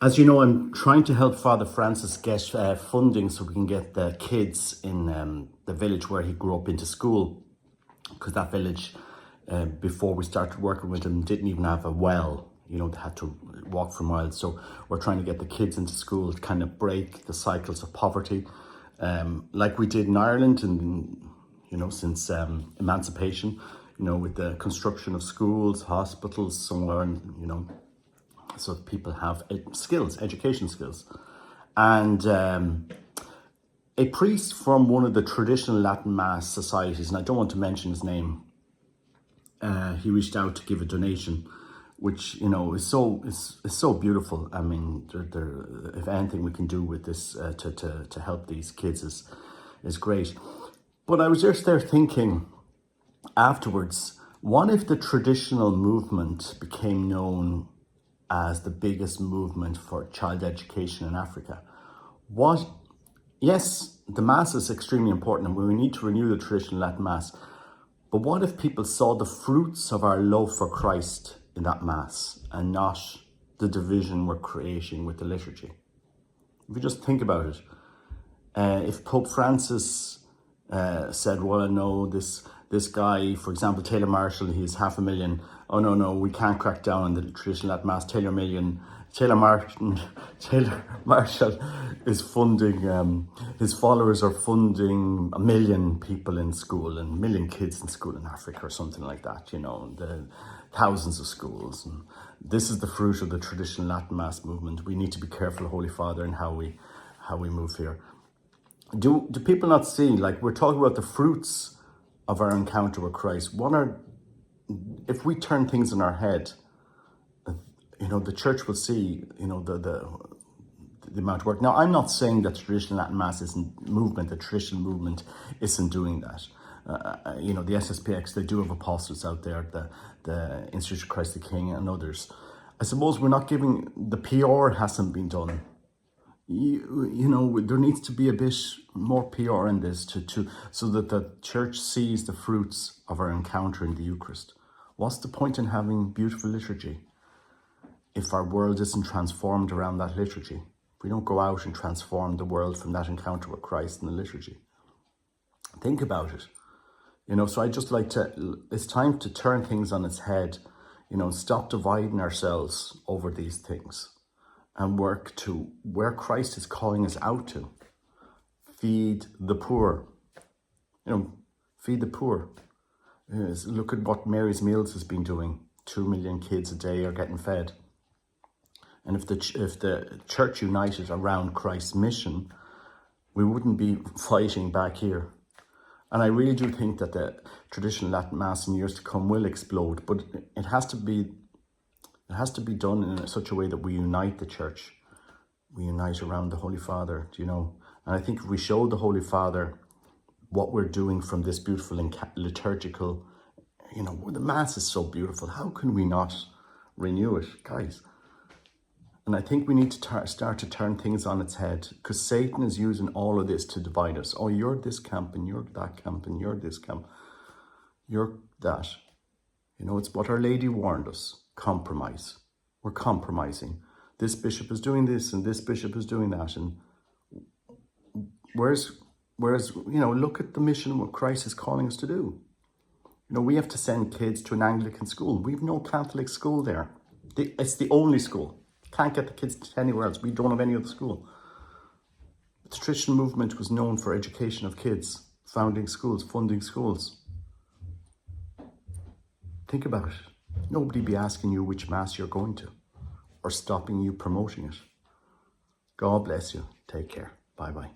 As you know, I'm trying to help Father Francis get funding so we can get the kids in the village where he grew up into school, because that village, before we started working with him, didn't even have a well. You know, they had to walk for miles. So we're trying to get the kids into school to kind of break the cycles of poverty, like we did in Ireland, and you know, since emancipation. You know, with the construction of schools, hospitals, somewhere, you know, so people have skills, education skills. And a priest from one of the traditional Latin Mass societies, and I don't want to mention his name, he reached out to give a donation, which, you know, is so beautiful. I mean, if anything we can do with this to help these kids is great. But I was just there thinking afterwards, what if the traditional movement became known as the biggest movement for child education in Africa? Yes, the Mass is extremely important and we need to renew the traditional Latin Mass. But what if people saw the fruits of our love for Christ in that Mass and not the division we're creating with the liturgy? If you just think about it, if Pope Francis said, well, no, this guy, for example, Taylor Marshall, he's 500,000. Oh, no, we can't crack down on the traditional Latin Mass. Taylor Marshall is funding, his followers are funding 1 million people in school and 1 million kids in school in Africa or something like that, you know, the thousands of schools. And this is the fruit of the traditional Latin Mass movement. We need to be careful, Holy Father, in how we move here. Do people not see, like, we're talking about the fruits of our encounter with Christ? If we turn things in our head, you know, the church will see, you know, the amount of work. Now, I'm not saying that traditional Latin Mass the traditional movement isn't doing that. You know, the SSPX, they do have apostles out there, the Institute of Christ the King and others. I suppose we're not giving, the PR hasn't been done. You know, there needs to be a bit more PR in this so that the church sees the fruits of our encounter in the Eucharist. What's the point in having beautiful liturgy if our world isn't transformed around that liturgy? If we don't go out and transform the world from that encounter with Christ in the liturgy. Think about it. You know, so I just like it's time to turn things on its head, you know, stop dividing ourselves over these things and work to where Christ is calling us out to. Feed the poor. You know, feed the poor. Yes, look at what Mary's Meals has been doing. 2 million kids a day are getting fed. And if the church united around Christ's mission, we wouldn't be fighting back here. And I really do think that the traditional Latin Mass in years to come will explode, but it has to be done in such a way that we unite the church. We unite around the Holy Father, you know. And I think if we show the Holy Father what we're doing from this beautiful liturgical, you know, the Mass is so beautiful. How can we not renew it, guys? And I think we need to start to turn things on its head, because Satan is using all of this to divide us. Oh, you're this camp and you're that camp and you're this camp. You're that. You know, it's what Our Lady warned us. Compromise. We're compromising. This bishop is doing this and this bishop is doing that. And whereas, you know, look at the mission, what Christ is calling us to do. You know, we have to send kids to an Anglican school. We've no Catholic school there. It's the only school. Can't get the kids to anywhere else. We don't have any other school. The traditional movement was known for education of kids, founding schools, funding schools. Think about it. Nobody be asking you which Mass you're going to or stopping you promoting it. God bless you. Take care. Bye-bye.